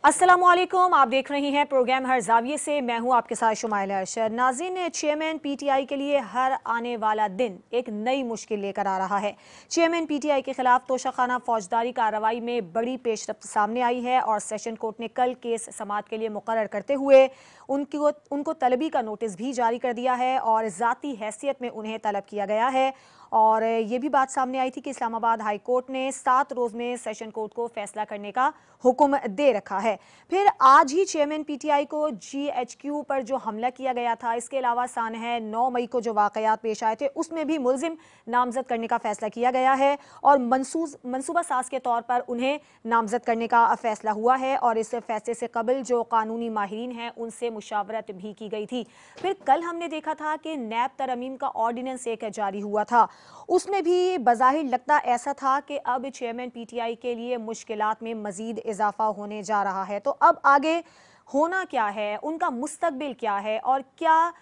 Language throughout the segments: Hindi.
अस्सलामुअलैकुम, आप देख रही हैं प्रोग्राम हर जाविये से। मैं हूं आपके साथ शुमाइला अरशद। नाज़रीन, चेयरमैन पीटीआई के लिए हर आने वाला दिन एक नई मुश्किल लेकर आ रहा है। चेयरमैन पीटीआई के खिलाफ तोशाखाना फौजदारी कार्रवाई में बड़ी पेशरफ्त सामने आई है और सेशन कोर्ट ने कल केस समाअत के लिए मुकर्रर करते हुए उनको तलबी का नोटिस भी जारी कर दिया है और ज़ाती हैसियत में उन्हें तलब किया गया है। और ये भी बात सामने आई थी कि इस्लामाबाद हाई कोर्ट ने 7 रोज़ में सेशन कोर्ट को फैसला करने का हुक्म दे रखा है। फिर आज ही चेयरमैन पीटीआई को जीएचक्यू पर जो हमला किया गया था, इसके अलावा सानह 9 मई को जो वाकयात पेश आए थे उसमें भी मुलजिम नामजद करने का फैसला किया गया है और मनसूबा साज के तौर पर उन्हें नामजद करने का फैसला हुआ है। और इस फैसले से कबल जो कानूनी माहिरीन हैं उनसे मुशावरत भी की गई थी। फिर कल हमने देखा था कि नैब तरमीम का ऑर्डिनेंस एक जारी हुआ था, उसमें भी बज़ाहिर लगता ऐसा था कि अब चेयरमैन पीटीआई के लिए मुश्किलात में मजीद इजाफा होने जा रहा है। तो अब आगे होना क्या है, उनका मुस्तकबिल क्या है और क्या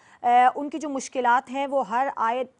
उनकी जो मुश्किलात हैं वो हर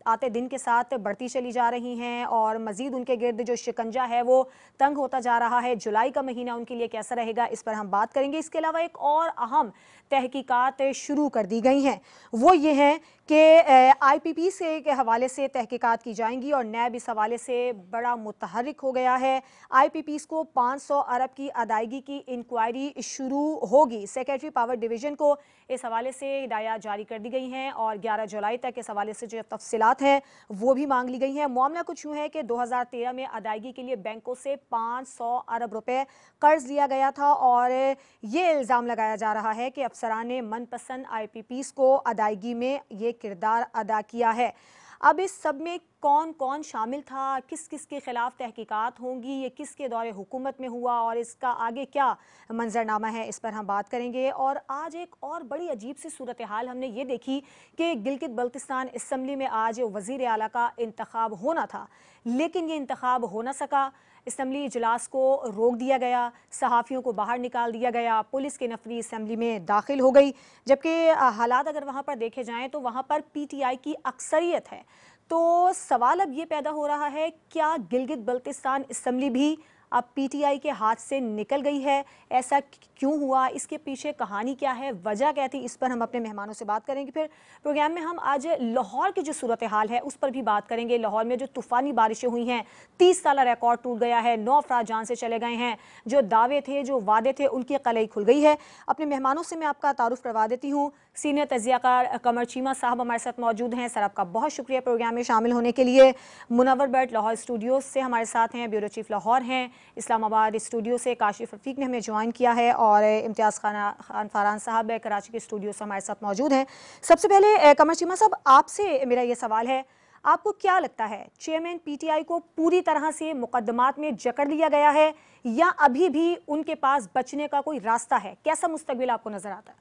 आते दिन के साथ बढ़ती चली जा रही हैं और मज़ीद उनके गिर्द जो शिकंजा है वो तंग होता जा रहा है। जुलाई का महीना उनके लिए कैसा रहेगा, इस पर हम बात करेंगे। इसके अलावा एक और अहम तहकीकात शुरू कर दी गई हैं, वो ये हैं कि आईपीपी से के हवाले से तहकीकात की जाएंगी और नैब इस हवाले से बड़ा मुतहर्रिक हो गया है। आईपीपीस को 500 अरब की अदायगी की इंक्वायरी शुरू होगी। सेक्रेटरी पावर डिवीजन को इस हवाले से हिदायत जारी कर दी गई हैं और 11 जुलाई तक इस हवाले से जो तफसीलात हैं वो भी मांग ली गई हैं। मामला कुछ यूँ है कि 2013 में अदायगी के लिए बैंकों से 500 अरब रुपए कर्ज लिया गया था और ये इल्ज़ाम लगाया जा रहा है कि अफसरान ने मनपसंद आईपीपीस को अदायगी में ये किरदार अदा किया है। अब इस सब में कौन कौन शामिल था, किस किस के खिलाफ तहकीकात होंगी, ये किसके दौरे हुकूमत में हुआ और इसका आगे क्या मंजरनामा है, इस पर हम बात करेंगे। और आज एक और बड़ी अजीब सी सूरत हाल हमने ये देखी कि गिलगित बल्तिस्तान असम्बली में आज वज़ीर आला का इंतखाब होना था, लेकिन ये इंतखाब हो ना सका। असम्बली इजलास को रोक दिया गया, सहाफ़ियों को बाहर निकाल दिया गया, पुलिस की नफरी असम्बली में दाखिल हो गई। जबकि हालात अगर वहाँ पर देखे जाएँ तो वहाँ पर पीटीआई की अक्सरियत है। तो सवाल अब ये पैदा हो रहा है, क्या गिलगित बल्तिस्तान असम्बली भी अब पीटीआई के हाथ से निकल गई है? ऐसा क्यों हुआ, इसके पीछे कहानी क्या है, वजह क्या थी, इस पर हम अपने मेहमानों से बात करेंगे। फिर प्रोग्राम में हम आज लाहौर की जो सूरत हाल है उस पर भी बात करेंगे। लाहौर में जो तूफ़ानी बारिशें हुई हैं, 30 साल रिकॉर्ड टूट गया है, 9 अफराद जान से चले गए हैं। जो दावे थे, जो वादे थे, उनकी कलई खुल गई है। अपने मेहमानों से मैं आपका तारुफ करवा देती हूँ। सीनियर तजियाकार कमर चीमा साहब हमारे साथ मौजूद हैं। सर, आपका बहुत शुक्रिया प्रोग्राम में शामिल होने के लिए। मुनव्वर बट लाहौर स्टूडियो से हमारे साथ हैं, ब्यूरो चीफ लाहौर हैं। इस्लामाबाद स्टूडियो से काशिफ रफ़ीक ने हमें ज्वाइन किया है और इम्तियाज़ खान फारान साहब कराची के स्टूडियो से हमारे साथ मौजूद हैं। सबसे पहले कमर चीमा साहब, आपसे मेरा ये सवाल है, आपको क्या लगता है चेयरमैन पीटीआई को पूरी तरह से मुकदमात में जकड़ लिया गया है या अभी भी उनके पास बचने का कोई रास्ता है? कैसा मुस्तकबिल आपको नजर आता है?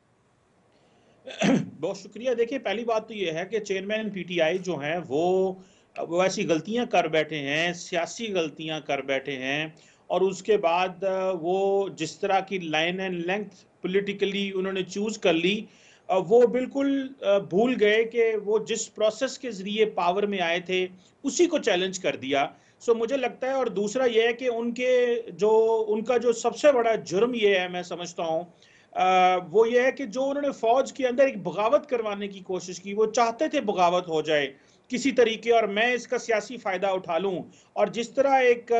बहुत शुक्रिया। देखिए, पहली बात तो ये है कि चेयरमैन पीटीआई जो हैं वो ऐसी गलतियां कर बैठे हैं, सियासी गलतियां कर बैठे हैं और उसके बाद वो जिस तरह की लाइन एंड लेंथ पॉलिटिकली उन्होंने चूज कर ली, वो बिल्कुल भूल गए कि वो जिस प्रोसेस के जरिए पावर में आए थे उसी को चैलेंज कर दिया। सो मुझे लगता है, और दूसरा ये है कि उनका जो सबसे बड़ा जुर्म ये है, मैं समझता हूँ, वो ये है कि जो उन्होंने फौज के अंदर एक बगावत करवाने की कोशिश की, वो चाहते थे बगावत हो जाए किसी तरीके और मैं इसका सियासी फायदा उठा लूं। और जिस तरह एक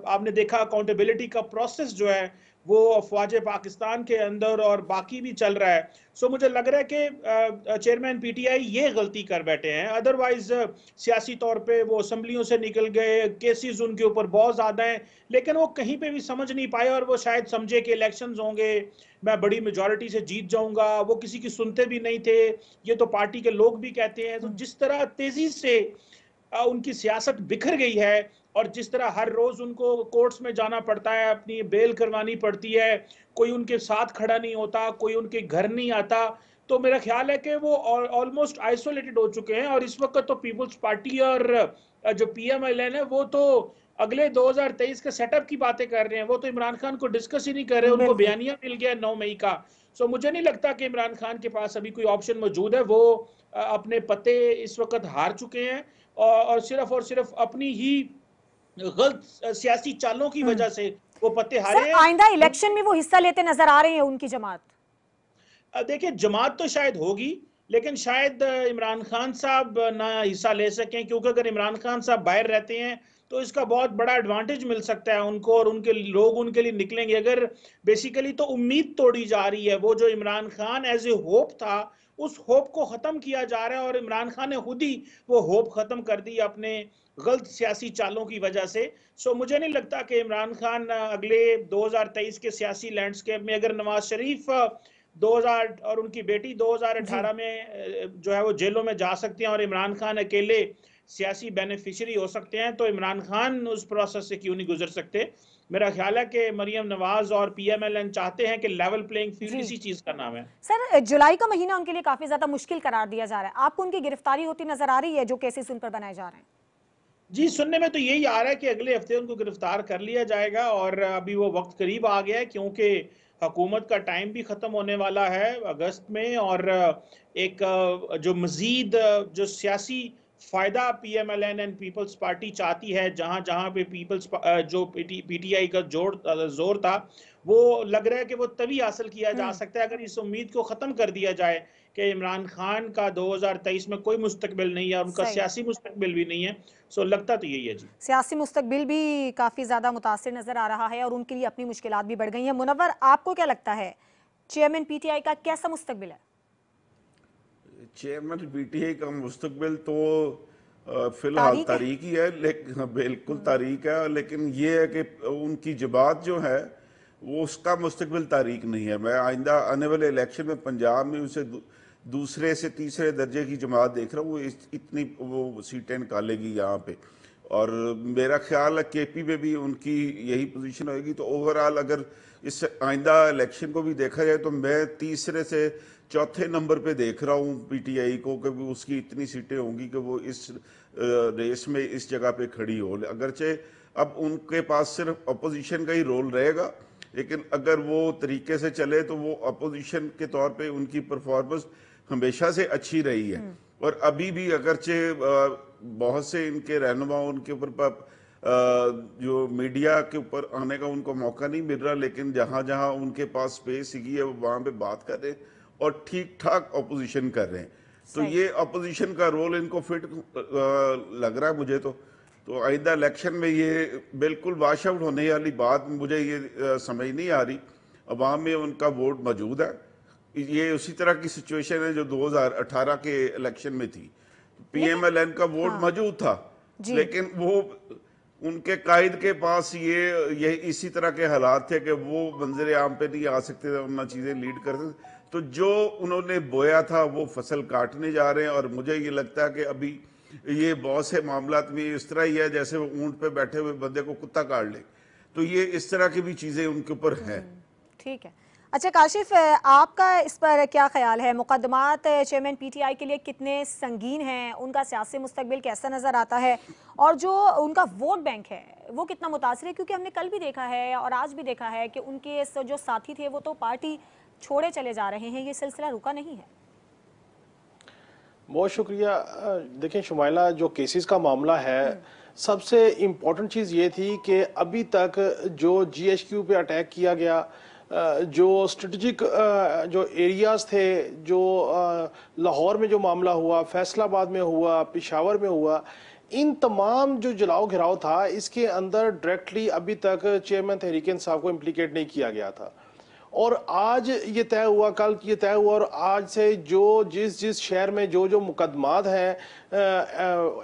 आपने देखा अकाउंटेबिलिटी का प्रोसेस जो है वो अफवाज पाकिस्तान के अंदर और बाकी भी चल रहा है। सो मुझे लग रहा है कि चेयरमैन पीटीआई ये गलती कर बैठे हैं। अदरवाइज सियासी तौर पे वो असम्बलियों से निकल गए, केसेस उनके ऊपर बहुत ज्यादा हैं, लेकिन वो कहीं पे भी समझ नहीं पाए और वो शायद समझे कि इलेक्शंस होंगे, मैं बड़ी मेजॉरिटी से जीत जाऊंगा। वो किसी की सुनते भी नहीं थे, ये तो पार्टी के लोग भी कहते हैं। तो जिस तरह तेजी से उनकी सियासत बिखर गई है और जिस तरह हर रोज उनको कोर्ट्स में जाना पड़ता है, अपनी बेल करवानी पड़ती है, कोई उनके साथ खड़ा नहीं होता, कोई उनके घर नहीं आता, तो मेरा ख्याल है कि वो ऑलमोस्ट आइसोलेटेड हो चुके हैं। और इस वक्त तो पीपल्स पार्टी और जो पीएमएलएन है वो तो अगले 2023 के सेटअप की बातें कर रहे हैं, वो तो इमरान खान को डिस्कस ही नहीं कर रहे। उनको बिल्कुल। बयानिया मिल गया 9 मई का। सो मुझे नहीं लगता कि इमरान खान के पास अभी कोई ऑप्शन मौजूद है। वो अपने पते इस वक्त हार चुके हैं और सिर्फ अपनी ही गलत सियासी चालों की वजह से वो पत्ते सर, हारे हैं। आइंदा इलेक्शन में वो हिस्सा लेते नजर आ रहे हैं उनकी जमात? देखिए, जमात तो शायद होगी, लेकिन शायद इमरान खान साहब ना हिस्सा ले सकें, क्योंकि अगर इमरान खान साहब बाहर रहते हैं तो इसका बहुत बड़ा एडवांटेज मिल सकता है उनको, और उनके लोग उनके लिए निकलेंगे। अगर बेसिकली तो उम्मीद तोड़ी जा रही है, वो जो Imran Khan as a hope था, उस होप को ख़त्म किया जा रहा है, और इमरान खान ने खुद ही वो होप ख़त्म कर दी अपने गलत सियासी चालों की वजह से। सो मुझे नहीं लगता कि इमरान खान अगले 2023 के सियासी लैंडस्केप में, अगर नवाज शरीफ 2000 और उनकी बेटी 2018 में जो है वो जेलों में जा सकते हैं और इमरान खान अकेले सियासी बेनिफिशियरी हो सकते हैं, तो इमरान खान उस प्रोसेस से क्यों नहीं गुजर सकते? मेरा ख्याल है कि मरियम नवाज और पीएमएलएन चाहते हैं कि लेवल प्लेइंग फील्ड इसी चीज का नाम है। सर, जुलाई का महीना उनके लिए काफी ज्यादा मुश्किल करार दिया जा रहा है, आपको उनकी गिरफ्तारी होती नजर आ रही है जो केसेस उन पर बनाए जा रहे हैं? जी, सुनने में तो यही आ रहा है कि अगले हफ्ते उनको गिरफ्तार कर लिया जाएगा, और अभी वो वक्त करीब आ गया है, क्योंकि हुकूमत का टाइम भी ख़त्म होने वाला है अगस्त में, और एक जो मज़ीद जो सियासी फ़ायदा पीएमएलएन एंड पीपल्स पार्टी चाहती है, जहाँ जहाँ पे पीपल्स जो पीटीआई का जोर था, वो लग रहा है कि वो तभी हासिल किया जा सकता है अगर इस उम्मीद को ख़त्म कर दिया जाए कि इमरान खान का 2023 में कोई मुस्तकबिल नहीं है, और उनका सियासी मुस्तकबिल भी नहीं है। सो लगता तो यही है जी। सियासी मुस्तकबिल भी काफी ज्यादा मुतासिर नजर आ रहा है और उनके लिए अपनी मुश्किलात भी बढ़ गई हैं। मुनव्वर, आपको क्या लगता है चेयरमैन पीटीआई का कैसा मुस्तकबिल है? चेयरमैन पीटीआई का मुस्तकबिल तो फिलहाल तारीख ही है, लेकिन बिल्कुल तारीख है, लेकिन ये है कि उनकी जमात जो है वो उसका मुस्तकबिल तारीख नहीं है। मैं आइंदा आने वाले इलेक्शन में पंजाब में उसे दूसरे से तीसरे दर्जे की जमात देख रहा हूँ, वो इतनी वो सीटें निकालेगी यहाँ पे, और मेरा ख्याल है केपी में भी उनकी यही पोजीशन होगी। तो ओवरऑल अगर इस आइंदा इलेक्शन को भी देखा जाए तो मैं तीसरे से चौथे नंबर पे देख रहा हूँ पीटीआई को, कि उसकी इतनी सीटें होंगी कि वो इस रेस में इस जगह पे खड़ी हो। अगरचे अब उनके पास सिर्फ अपोजिशन का ही रोल रहेगा, लेकिन अगर वो तरीके से चले तो वो अपोजिशन के तौर पे उनकी परफॉर्मेंस हमेशा से अच्छी रही है, और अभी भी अगरचे बहुत से इनके रहनुमा उनके ऊपर जो मीडिया के ऊपर आने का उनको मौका नहीं मिल रहा, लेकिन जहां जहां उनके पास स्पेस सीगी है वो वहां पे बात कर रहे हैं और ठीक ठाक अपोजिशन कर रहे हैं। तो ये अपोजिशन का रोल इनको फिट लग रहा है मुझे। तो आइंदा इलेक्शन में ये बिल्कुल वॉश आउट होने वाली बात मुझे ये समझ नहीं आ रही। अवाम में उनका वोट मौजूद है, ये उसी तरह की सिचुएशन है जो 2018 के इलेक्शन में थी। पीएमएलएन का वोट मौजूद था, लेकिन वो उनके कायद के पास ये इसी तरह के हालात थे कि वो मंजर आम पे नहीं आ सकते थे, उन्ना चीज़ें लीड करते थे। तो जो उन्होंने बोया था वो फसल काटने जा रहे हैं, और मुझे ये लगता है कि अभी ये बहुत से मामलात में इस तरह ही है जैसे वो ऊंट पे बैठे हुए बंदे को कुत्ता काट ले। तो ये इस तरह की भी चीज़ें उनके ऊपर हैं। ठीक है। अच्छा काशिफ, आपका इस पर क्या ख्याल है? मुकदमात चेयरमैन पीटीआई के लिए कितने संगीन हैं, उनका सियासी मुस्तकबिल कैसा नज़र आता है, और जो उनका वोट बैंक है वो कितना मुतासर है? क्योंकि हमने कल भी देखा है और आज भी देखा है कि उनके जो साथी थे वो तो पार्टी छोड़े चले जा रहे हैं, ये सिलसिला रुका नहीं है। बहुत शुक्रिया। देखें शुमाइला, जो केसेस का मामला है, सबसे इम्पोर्टेंट चीज़ ये थी कि अभी तक जो जीएचक्यू पे अटैक किया गया, जो स्ट्रेटजिक जो एरियाज थे, जो लाहौर में जो मामला हुआ, फैसलाबाद में हुआ, पेशावर में हुआ, इन तमाम जो जलाओ घिराव था इसके अंदर डायरेक्टली अभी तक चेयरमैन तहरीक इंसाफ को इम्प्लीकेट नहीं किया गया था। और आज ये तय हुआ, कल ये तय हुआ, और आज से जो जिस शहर में जो मुकदमात हैं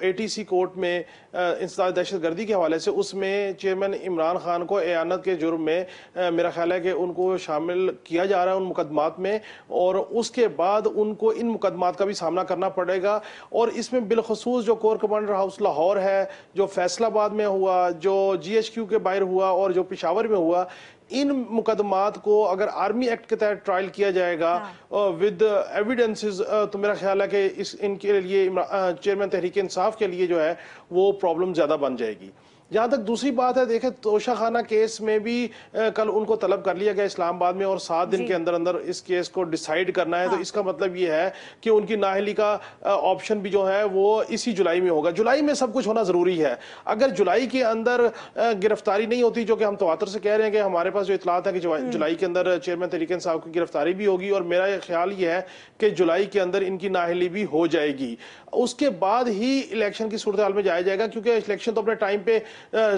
एटीसी कोर्ट में इंसदाद दहशतगर्दी के हवाले से, उसमें चेयरमैन इमरान खान को एयानत के जुर्म में मेरा ख्याल है कि उनको शामिल किया जा रहा है उन मुकदमात में, और उसके बाद उनको इन मुकदमात का भी सामना करना पड़ेगा। और इसमें बिलखसूस जो कोर कमांडर हाउस लाहौर है, जो फैसलाबाद में हुआ, जो जीएचक्यू के बाहर हुआ, और जो पेशावर में हुआ, इन मुकदमात को अगर आर्मी एक्ट के तहत ट्रायल किया जाएगा विद एविडेंसेस, तो मेरा ख्याल है कि इनके लिए चेयरमैन तहरीक इंसाफ के लिए जो है वो प्रॉब्लम ज़्यादा बन जाएगी। जहां तक दूसरी बात है, देखें तोशाखाना केस में भी कल उनको तलब कर लिया गया इस्लामाबाद में और 7 दिन के अंदर अंदर इस केस को डिसाइड करना है। तो इसका मतलब ये है कि उनकी नाअहली का ऑप्शन भी जो है वो इसी जुलाई में होगा। जुलाई में सब कुछ होना जरूरी है। अगर जुलाई के अंदर गिरफ्तारी नहीं होती, जो कि हम तवातर से कह रहे हैं कि हमारे पास जो इतलात है कि जुलाई के अंदर चेयरमैन तहरीक इंसाफ की गिरफ्तारी भी होगी, और मेरा ख्याल ये है कि जुलाई के अंदर इनकी नाअहली भी हो जाएगी। उसके बाद ही इलेक्शन की सूरत हाल में जाया जाएगा, क्योंकि इलेक्शन तो अपने टाइम पे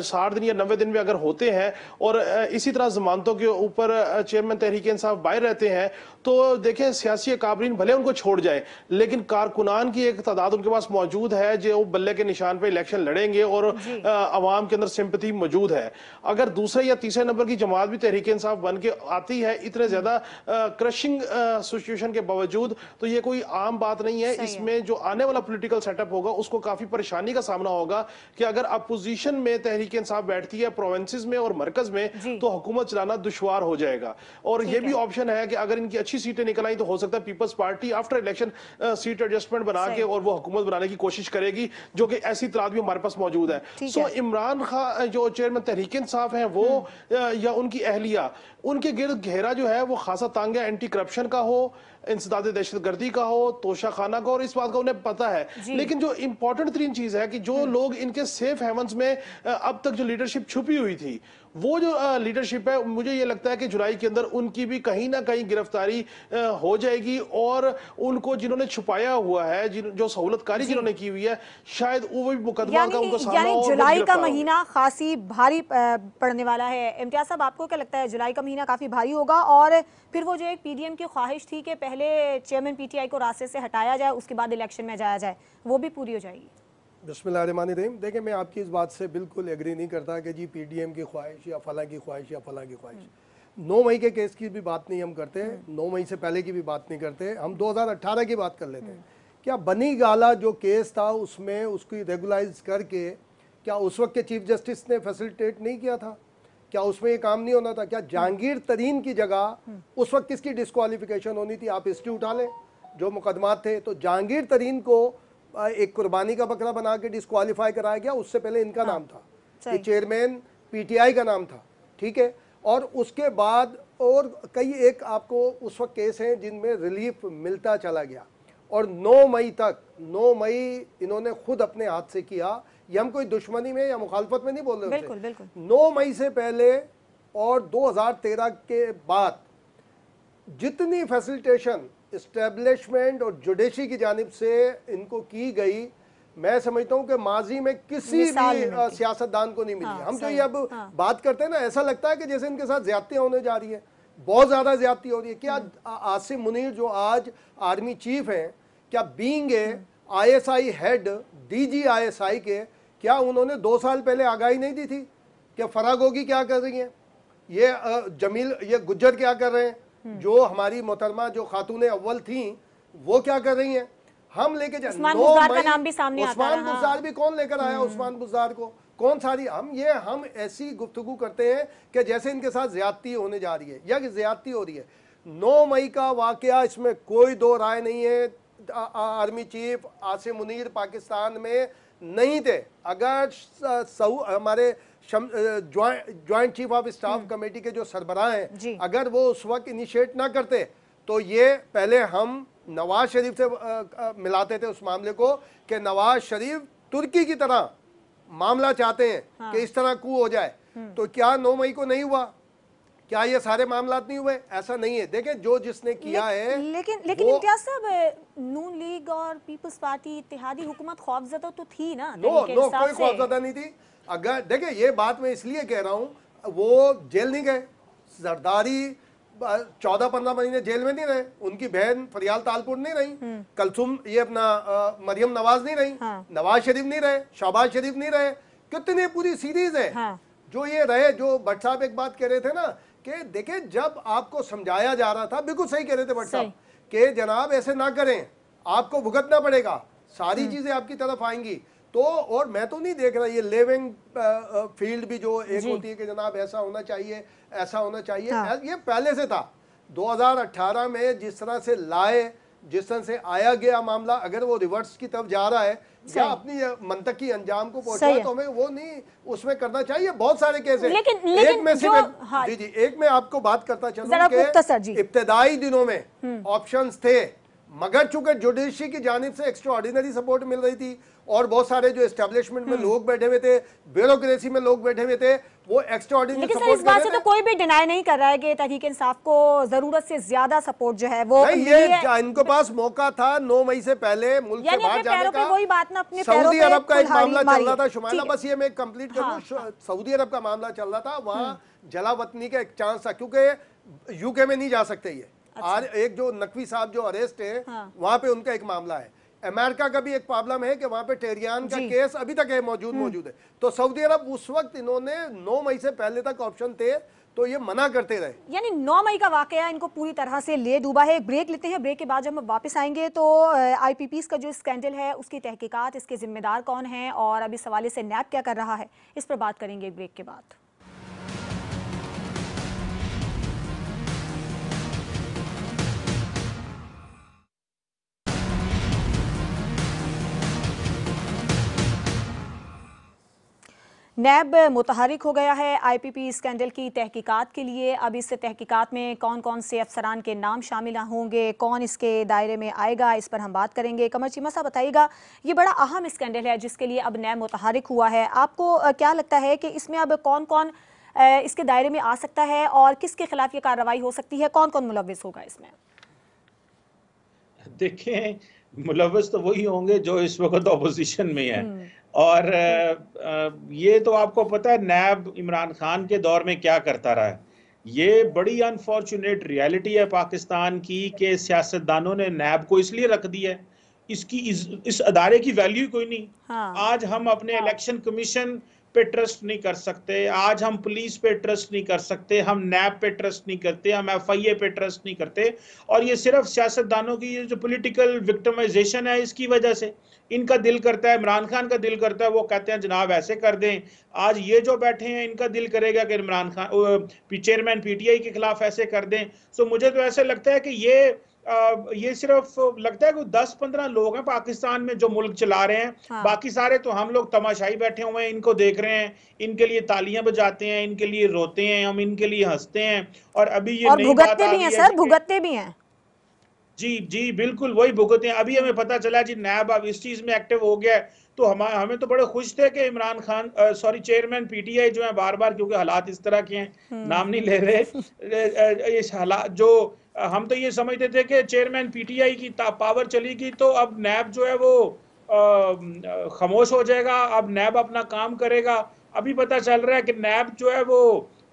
60 दिन या 90 दिन में अगर होते हैं और इसी तरह जमानतों के ऊपर चेयरमैन तहरीक इंसाफ बाहर रहते हैं, तो देखें सियासी अकाबरीन भले उनको छोड़ जाए, लेकिन कारकुनान की एक तादाद उनके पास मौजूद है जो बल्ले के निशान पे इलेक्शन लड़ेंगे और अवाम के अंदर सिंपैथी मौजूद है। अगर दूसरे या तीसरे नंबर की जमात भी तहरीक इंसाफ बन के आती है इतने ज्यादा क्रशिंग सिचुएशन के बावजूद, तो ये कोई आम बात नहीं है। इसमें जो आने वाला पॉलिटिकल सेटअप होगा उसको काफी परेशानी का सामना होगा कि अगर अपोजिशन में तहरीक इंसाफ बैठती है प्रोविंसेस में और मरकज में, तो हुकूमत चलाना दुश्वार हो जाएगा। और ये भी ऑप्शन है कि अगर इनकी अच्छी सीटें निकल आई तो हो सकता है Peoples Party after election seat adjustment बना के और वो हुकूमत बनाने की कोशिश करेगी, जो कि ऐसी इतलात भी हमारे पास मौजूद है। सो इमरान खान जो चेयरमैन तहरीक इंसाफ है वो या उनकी अहलिया, उनके गिर्द घेरा जो है वो खासा तंग है। एंटी करप्शन का हो, इंसदाद दहशतगर्दी का हो, तोशाखाना का, और इस बात का उन्हें पता है। लेकिन जो इंपॉर्टेंट तरीन चीज है कि जो लोग इनके सेफ हेवंस में अब तक जो लीडरशिप छुपी हुई थी, वो जो लीडरशिप है, मुझे ये लगता है कि जुलाई के अंदर उनकी भी कहीं ना कहीं गिरफ्तारी हो जाएगी, और उनको जिन्होंने छुपाया हुआ है, जो सहूलतकारी जिन्होंने की हुई है, शायद वो भी मुकदमा का उनको सामना यानी जुलाई का महीना खासी भारी पड़ने वाला है। इम्तियाज साहब, आपको क्या लगता है जुलाई का महीना काफी भारी होगा, और फिर वो जो एक पीडीएम की ख्वाहिश थी कि पहले चेयरमैन पीटीआई को रास्ते से हटाया जाए उसके बाद इलेक्शन में जाया जाए, वो भी पूरी हो जाएगी? बिस्मिल्लाहिर्रहमानिर्रहीम। देखिए, मैं आपकी इस बात से बिल्कुल एग्री नहीं करता कि जी पीडीएम की ख्वाहिश या फलां की ख्वाहिश या फलां की ख्वाहिश। 9 मई के केस की भी बात नहीं हम करते, 9 मई से पहले की भी बात नहीं करते, हम 2018 की बात कर लेते हैं। क्या बनी गाला जो केस था उसमें उसकी रेगुलाइज करके क्या उस वक्त के चीफ जस्टिस ने फैसिलिटेट नहीं किया था? क्या उसमें ये काम नहीं होना था? क्या जहांगीर तरीन की जगह उस वक्त किसकी डिस्क्वालिफिकेशन होनी थी? आप हिस्ट्री उठा लें, जो मुकदमात थे, तो जहांगीर तरीन को एक कुर्बानी का बकरा बना के डिस्क्वालीफाई कराया गया। उससे पहले इनका नाम था, ये चेयरमैन पीटीआई का नाम था, ठीक है। और उसके बाद और कई एक आपको उस वक्त केस हैं जिनमें रिलीफ मिलता चला गया, और 9 मई तक, 9 मई इन्होंने खुद अपने हाथ से किया। ये हम कोई दुश्मनी में या मुखालफत में नहीं बोल रहे, बिल्कुल बिल्कुल। 9 मई से पहले और 2013 के बाद जितनी फैसिलिटेशन इस्टेब्लिशमेंट और जुडिशरी की जानिब से इनको की गई, मैं समझता हूँ कि माजी में किसी भी सियासतदान को नहीं मिली। हम जो ये अब बात करते हैं ना, ऐसा लगता है कि जैसे इनके साथ ज्यादतियाँ होने जा रही है, बहुत ज़्यादा ज्यादती हो रही है। क्या आसिम मुनीर जो आज आर्मी चीफ हैं, क्या being a ISI head, DG ISI के, क्या उन्होंने 2 साल पहले आगाही नहीं दी थी कि फरागोगी क्या कर रही हैं, ये जमील, ये गुज्जर क्या कर रहे हैं, जो हमारी मोहतरमा जो खातून अव्वल थी वो क्या कर रही हैं? हम लेके जाए उस्मान बुज़दार का नाम भी सामने आता है। उस्मान बुज़दार भी कौन लेकर आया? उस्मान बुज़दार को कौन सारी हम ऐसी गुफ्तगू करते हैं कि जैसे इनके साथ ज्यादती होने जा रही है या कि ज्यादती हो रही है। 9 मई का वाकया, इसमें कोई दो राय नहीं है। आर्मी चीफ आसिम मुनीर पाकिस्तान में नहीं थे। अगर हमारे joint chief of staff committee के जो सरबराह हैं, अगर वो उस वक्त इनिशिएट ना करते, तो ये पहले हम नवाज शरीफ से मिलाते थे उस मामले को कि नवाज शरीफ तुर्की की तरह मामला चाहते हैं कि इस तरह कू हो जाए। तो क्या 9 मई को नहीं हुआ? क्या ये सारे मामलात नहीं हुए? ऐसा नहीं है। देखें, जो जिसने किया है, लेकिन इम्तियाज साहब, नून लीग और पीपल्स पार्टी इत्तेहादी हुकूमत खौफजदा तो थी ना? कोई खौफजदा नहीं थी। अगर देखिए, ये बात मैं इसलिए कह रहा हूँ, वो जेल नहीं गए, जरदारी 14-15 महीने जेल में नहीं रहे, उनकी बहन फरियाल तालपुर नहीं रही, कलसुम ये अपना मरियम नवाज नहीं रही, नवाज शरीफ नहीं रहे, शहबाज शरीफ नहीं रहे, कितनी पूरी सीरीज है जो ये रहे। जो भट्ट साहब एक बात कह रहे थे ना कि देखिए, जब आपको समझाया जा रहा था, बिल्कुल सही कह रहे थे भट्ट साहब कि जनाब ऐसे ना करें, आपको भुगतना पड़ेगा, सारी चीजें आपकी तरफ आएंगी। तो और मैं तो नहीं देख रहा, ये लेविंग फील्ड भी जो एक होती है कि जनाब ऐसा होना चाहिए, ऐसा होना चाहिए, ये पहले से था। 2018 में जिस तरह से लाए, जिस तरह से आया गया मामला, अगर वो रिवर्स की तरफ जा रहा है या अपनी मंतकी अंजाम को पहुंचा, तो हमें वो नहीं उसमें करना चाहिए। बहुत सारे केस है, लेकिन एक में सिर्फ हाँ, जी एक में आपको बात करता चलूं कि इब्तदाई दिनों में ऑप्शंस थे, मगर चूंकि जुडिशरी की जानिब से एक्स्ट्रा ऑर्डिनरी सपोर्ट मिल रही थी और बहुत सारे जो एस्टेब्लिशमेंट में लोग बैठे हुए थे, ब्यूरोक्रेसी में लोग बैठे हुए थे, वो एक्स्ट्रा ऑर्डिनरी सपोर्ट। लेकिन इस बात से तो कोई भी डिनाई नहीं कर रहा है कि तहरीक इंसाफ को जरूरत से ज्यादा सपोर्ट जो है वो नहीं, ये इनके पास मौका था 9 मई से पहले मुल्क से बाहर जाने का। वही बात ना, अपने सऊदी अरब का एक मामला चल रहा था शुमाइला, बस ये मैं कंप्लीट कर दूं। सऊदी अरब का मामला चल रहा था, वहां जलावतनी का एक चांस था, क्योंकि यूके में नहीं जा सकते ये। आज एक जो नकवी साहब जो अरेस्ट है, वहां पे उनका एक मामला है। अमेरिका का भी एक प्रॉब्लम है कि वहां पे टेरियान का केस अभी तक है मौजूद है। तो सऊदी अरब उस वक्त इन्होंने 9 मई से पहले तक ऑप्शन थे, तो ये मना करते रहे। यानी 9 मई का वाकया इनको पूरी तरह से ले डूबा है। एक ब्रेक लेते हैं, ब्रेक के बाद जब हम वापस आएंगे तो आईपीपीस का जो स्कैंडल है उसकी तहकीकात, इसके जिम्मेदार कौन हैं और अब इस हवाले से नैब क्या कर रहा है, इस पर बात करेंगे एक ब्रेक के बाद। नैब मुतहरिक हो गया है आईपीपी स्कैंडल की तहकीकात के लिए। अब इस तहकीकात में कौन कौन से अफसरान के नाम शामिल होंगे, कौन इसके दायरे में आएगा, इस पर हम बात करेंगे। कमर चीमा साहब बताइएगा, ये बड़ा अहम स्कैंडल है जिसके लिए अब नैब मुतहरिक हुआ है। आपको क्या लगता है कि इसमें अब कौन कौन इसके दायरे में आ सकता है और किसके खिलाफ ये कार्रवाई हो सकती है, कौन कौन मुलव्विस होगा इसमें? देखें, मुलव्विस तो वही होंगे जो इस वक्त ऑपोजिशन में है। और ये तो आपको पता है नैब इमरान खान के दौर में क्या करता रहा है। ये बड़ी अनफॉर्चुनेट रियलिटी है पाकिस्तान की कि सियासतदानों ने नैब को इसलिए रख दिया है, इसकी इस अदारे की वैल्यू कोई नहीं। आज हम अपने इलेक्शन कमीशन पे ट्रस्ट नहीं कर सकते, आज हम पुलिस पे ट्रस्ट नहीं कर सकते, हम नैब पे ट्रस्ट नहीं करते, हम एफआईए पे ट्रस्ट नहीं करते। और ये सिर्फ सियासतदानों की जो पॉलिटिकल विक्टिमाइजेशन है इसकी वजह से। इनका दिल करता है, इमरान खान का दिल करता है, वो कहते हैं जनाब ऐसे कर दें। आज ये जो बैठे हैं इनका दिल करेगा कि इमरान खान चेयरमैन पीटीआई के खिलाफ ऐसे कर दें। सो मुझे तो ऐसे लगता है कि ये सिर्फ लगता है कि 10-15 लोग हैं पाकिस्तान में जो मुल्क चला रहे हैं। बाकी सारे तो हम लोग तमाशाई बैठे हुए हैं, इनको देख रहे हैं, इनके लिए तालियां बजाते हैं, इनके लिए रोते हैं, हम इनके लिए हंसते हैं। और अभी ये नई बात आ रही है सर, भुगतते भी हैं। जी बिल्कुल वही भुगतते हैं। अभी हमें पता चला जी नैब अब इस चीज में एक्टिव हो गया है, तो हमें तो बड़े खुश थे कि इमरान खान चेयरमैन पीटीआई जो है बार बार, क्योंकि हालात इस तरह के हैं, नाम नहीं ले रहे, इस हालात जो हम तो ये समझते थे कि चेयरमैन पीटीआई की पावर चलेगी तो अब नैब जो है वो खामोश हो जाएगा, अब नैब अपना काम करेगा। अभी पता चल रहा है कि नैब जो है वो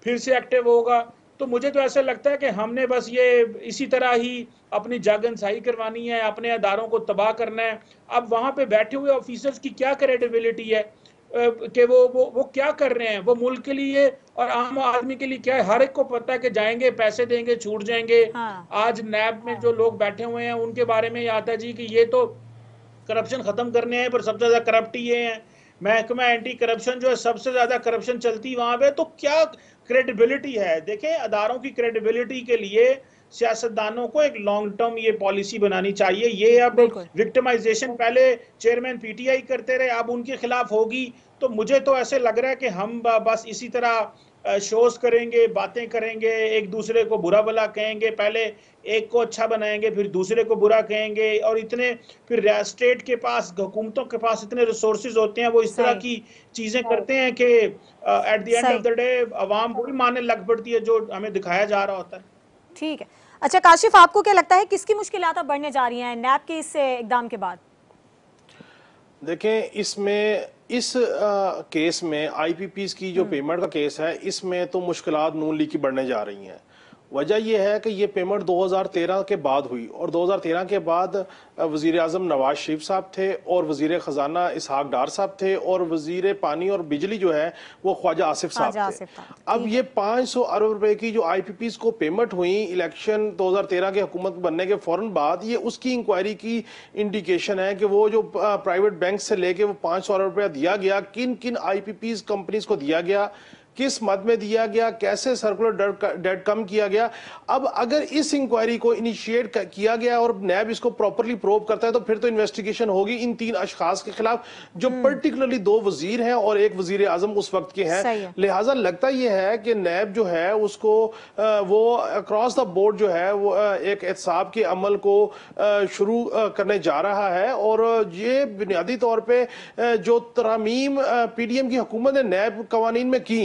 फिर से एक्टिव होगा। तो मुझे तो ऐसा लगता है कि हमने बस ये इसी तरह ही अपनी जागनसाई करवानी है, अपने अदारों को तबाह करना है। अब वहां पे बैठे हुए ऑफिसर्स की क्या क्रेडिबिलिटी है कि वो क्या कर रहे हैं, वो मुल्क के लिए और आम आदमी के लिए क्या है। हर एक को पता है कि जाएंगे, पैसे देंगे, छूट जाएंगे। आज नैब में जो लोग बैठे हुए हैं उनके बारे में ये आता है जी कि ये तो करप्शन खत्म करने हैं, पर सबसे ज्यादा करप्ट ये हैं। महकमा एंटी करप्शन जो है सबसे ज्यादा करप्शन चलती वहां पे, तो क्या क्रेडिबिलिटी है। देखें, अदारों की क्रेडिबिलिटी के लिए सियासतदानों को एक लॉन्ग टर्म ये पॉलिसी बनानी चाहिए। ये अब विक्टिमाइजेशन पहले चेयरमैन पीटीआई करते रहे, अब उनके खिलाफ होगी। तो मुझे तो ऐसे लग रहा है कि हम बस इसी तरह शोज करेंगे, बातें करेंगे, एक दूसरे को बुरा भला कहेंगे, पहले एक को अच्छा बनाएंगे फिर दूसरे को बुरा कहेंगे। और इतने फिर स्टेट के पास, हुकूमतों के पास इतने रिसोर्सेज होते हैं, वो इस तरह की चीजें करते हैं कि at the end of the day अवाम वही मानने लग पड़ती है जो हमें दिखाया जा रहा होता है। ठीक है, अच्छा काशिफ, आपको क्या लगता है किसकी मुश्किलात बढ़ने जा रही हैं नैब के इस इकदाम के बाद? देखें, इस केस में आईपीपीस की जो पेमेंट का केस है, इसमें तो मुश्किलात नून लीग की बढ़ने जा रही हैं। वजह यह है कि ये पेमेंट 2013 के बाद हुई और 2013 के बाद वज़ीर आज़म नवाज शरीफ साहब थे और वज़ीर ख़जाना इसहाक डार साहब थे और वज़ीर पानी और बिजली जो है वो ख्वाजा आसिफ साहब थे। अब ये 500 अरब रुपए की जो आईपीपीस को पेमेंट हुई इलेक्शन 2013 के हुकूमत बनने के फौरन बाद, ये उसकी इंक्वायरी की इंडिकेशन है कि वो जो प्राइवेट बैंक से लेके वो 500 अरब रुपया दिया गया, किन किन आईपीपीस कंपनीज को दिया गया, किस मद में दिया गया, कैसे सर्कुलर डेट कम किया गया। अब अगर इस इंक्वायरी को इनिशिएट किया गया और नैब इसको प्रॉपरली प्रोब करता है तो फिर तो इन्वेस्टिगेशन होगी इन 3 अशखास के खिलाफ, जो पर्टिकुलरली 2 वजीर हैं और एक वजीर आजम उस वक्त के हैं। लिहाजा लगता यह है कि नैब जो है उसको वो अक्रॉस द बोर्ड जो है वो एक एहतसाब के अमल को शुरू करने जा रहा है। और ये बुनियादी तौर पे जो तरामीम पीडीएम की हुकूमत ने नैब कवानीन में की,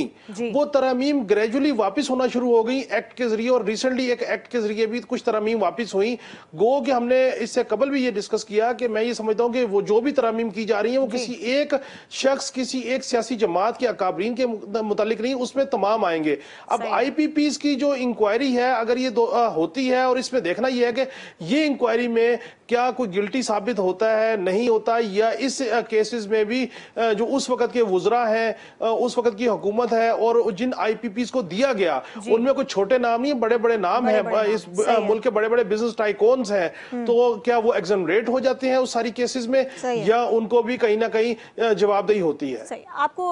वो तरामीम ग्रेजुअली वापस होना शुरू हो गई एक्ट के जरिए, और रिसेंटली एक एक्ट के जरिए भी कुछ तरामीम वापस हुई। गो कि हमने इससे कबल भी ये डिस्कस किया कि मैं ये समझता हूं कि वो जो भी तरामीम की जा रही है वो किसी एक शख्स, किसी एक सियासी जमात के अकाबरीन के मुतालिक नहीं, उसमें तमाम आएंगे। अब आईपीपीज की जो इंक्वायरी है अगर ये होती है, और इसमें देखना यह है कि ये इंक्वायरी में क्या कोई गिल्टी साबित होता है नहीं होता, या इस केसेस में भी जो उस वक्त के वुजरा हैं, उस वक्त की हुकूमत है और जिन आईपीपीज को दिया गया उनमें कोई छोटे नाम नहीं, बड़े बड़े नाम हैं, इस मुल्क के बड़े बड़े बिजनेस टाइकोन्स हैं, तो क्या वो एग्जनरेट हो जाते हैं उस सारी केसेस में, या उनको भी कहीं ना कहीं जवाबदेही होती है? सही। आपको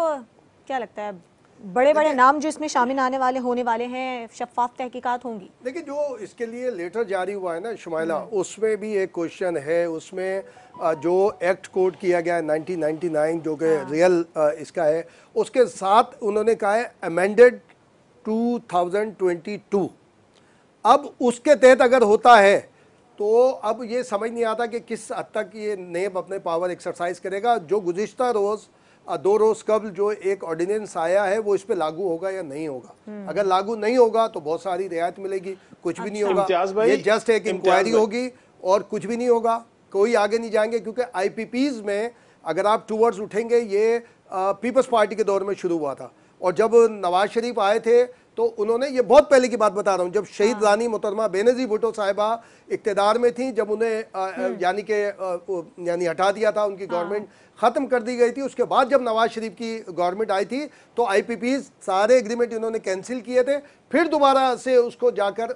क्या लगता है बड़े बड़े नाम जो इसमें शामिल आने वाले होने वाले हैं, शफाफ तहकीकात होंगी? देखिए, जो इसके लिए लेटर जारी हुआ है ना शुमाइला, उसमें भी एक क्वेश्चन है। उसमें जो एक्ट कोड किया गया है 1999 जो कि रियल इसका है, उसके साथ उन्होंने कहा है अमेंडेड 2022। अब उसके तहत अगर होता है तो अब ये समझ नहीं आता कि किस हद तक ये नेब अपने पावर एक्सरसाइज करेगा। जो गुज़िश्ता रोज़ 2 रोज़ कबल जो एक ऑर्डिनेंस आया है वो इस पे लागू होगा या नहीं होगा। अगर लागू नहीं होगा तो बहुत सारी रियायत मिलेगी, कुछ भी नहीं होगा, ये जस्ट एक इंक्वायरी होगी और कुछ भी नहीं होगा, कोई आगे नहीं जाएंगे। क्योंकि आईपीपीज में अगर आप टूवर्ड्स उठेंगे, ये पीपल्स पार्टी के दौर में शुरू हुआ था, और जब नवाज शरीफ आए थे तो उन्होंने, ये बहुत पहले की बात बता रहा हूँ, जब शहीद रानी मोहतरमा बेनज़ीर भुट्टो साहिबा इक़्तिदार में थी, जब उन्हें यानी हटा दिया था, उनकी गवर्नमेंट ख़त्म कर दी गई थी। उसके बाद जब नवाज शरीफ की गवर्नमेंट आई थी तो आईपीपीज सारे एग्रीमेंट इन्होंने कैंसिल किए थे, फिर दोबारा से उसको जाकर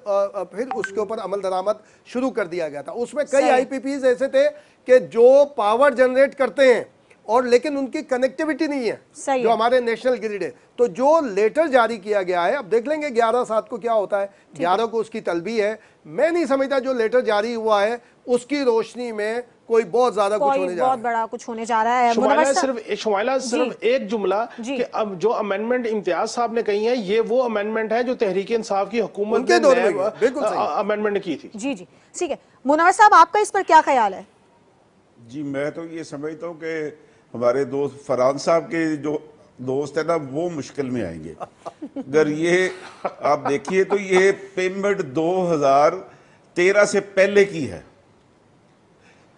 फिर उसके ऊपर अमल दरामद शुरू कर दिया गया था। उसमें कई आईपीपीज ऐसे थे कि जो पावर जनरेट करते हैं और लेकिन उनकी कनेक्टिविटी नहीं है, जो हमारे नेशनल ग्रिड है। तो जो लेटर जारी किया गया है, अब देख लेंगे 11/7 को क्या होता है। 11 को उसकी तलबी है। मैं नहीं समझता जो लेटर जारी हुआ है उसकी रोशनी में कोई बहुत ज्यादा कुछ होने जा रहा है, बहुत बड़ा कुछ होने जा रहा है। शुमाइला सिर्फ एक जुमला कि अब जो अमेंडमेंट इम्तियाज साहब ने कही है, ये वो अमेंडमेंट है जो तहरीक इंसाफ की हुकूमत ने अमेंडमेंट की थी। जी जी, ठीक है। मुनव्वर साहब, आपका इस पर क्या ख्याल है? जी, मैं तो ये समझता हूँ कि हमारे दोस्त फरहान साहब के जो दोस्त है ना, वो मुश्किल में आएंगे। अगर ये आप देखिए तो ये पेमेंट 2013 से पहले की है,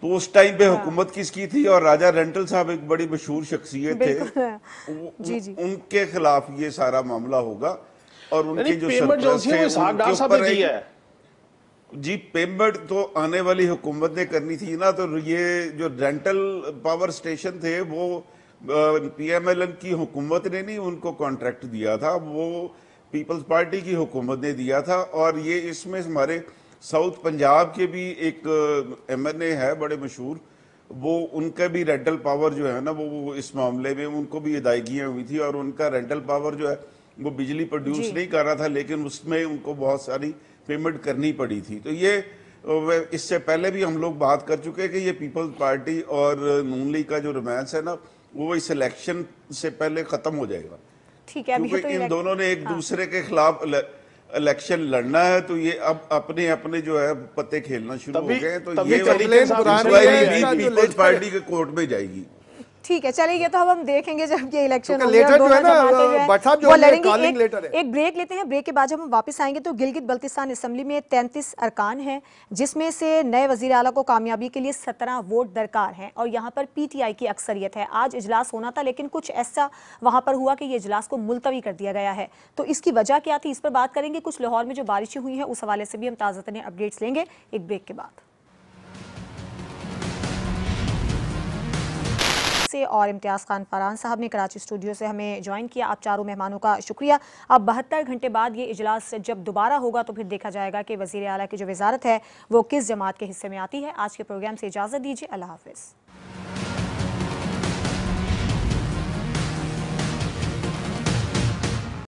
तो उस टाइम पे हुकूमत किसकी थी, और राजा रेंटल साहब एक बड़ी मशहूर शख्सियत थे, उनके खिलाफ ये सारा मामला होगा। और उनकी जो जी पेमेंट तो आने वाली हुकूमत ने करनी थी ना, तो ये जो रेंटल पावर स्टेशन थे वो पीएमएलएन की हुकूमत ने नहीं उनको कॉन्ट्रैक्ट दिया था, वो पीपल्स पार्टी की हुकूमत ने दिया था। और ये इसमें हमारे साउथ पंजाब के भी एक एमएनए है बड़े मशहूर, वो उनका भी रेंटल पावर जो है ना, वो इस मामले में उनको भी अदायगियाँ हुई थी, और उनका रेंटल पावर जो है वो बिजली प्रोड्यूस नहीं कर रहा था, लेकिन उसमें उनको बहुत सारी पेमेंट करनी पड़ी थी। तो ये इससे पहले भी हम लोग बात कर चुके हैं कि ये पीपल्स पार्टी और नून लीग का जो रोमांस है ना, वो इस इलेक्शन से पहले खत्म हो जाएगा। ठीक है, क्योंकि तो इन दोनों ने एक दूसरे के खिलाफ इलेक्शन लड़ना है, तो ये अब अपने अपने जो है पत्ते खेलना शुरू हो गए। तो ये पीपल्स पार्टी के कोर्ट में जाएगी। ठीक है, चलिए, तो अब हम देखेंगे जब ये इलेक्शन लेटर जो है ना, वो लड़ेंगे। एक ब्रेक लेते हैं। ब्रेक के बाद जब हम वापस आएंगे तो गिलगित बल्तिस्तान असेंबली में 33 अरकान हैं, जिसमें से नए वजीर आला को कामयाबी के लिए 17 वोट दरकार हैं, और यहाँ पर पीटीआई की अक्सरियत है। आज इजलास होना था, लेकिन कुछ ऐसा वहाँ पर हुआ कि ये इजलास को मुलतवी कर दिया गया है। तो इसकी वजह क्या थी, इस पर बात करेंगे। कुछ लाहौर में जो बारिशें हुई हैं उस हवाले से भी हम ताज़ा तरीन अपडेट्स लेंगे एक ब्रेक के बाद से। और इम्तियाज़ खान फरहान साहब ने कराची स्टूडियो से हमें ज्वाइन किया। आप चारों मेहमानों का शुक्रिया। अब 72 घंटे बाद ये इजलास जब दोबारा होगा तो फिर देखा जाएगा कि वज़ीर आला की जो वज़ारत है वो किस जमात के हिस्से में आती है। आज के प्रोग्राम से इजाज़त दीजिए। अल्लाह हाफ़िज़।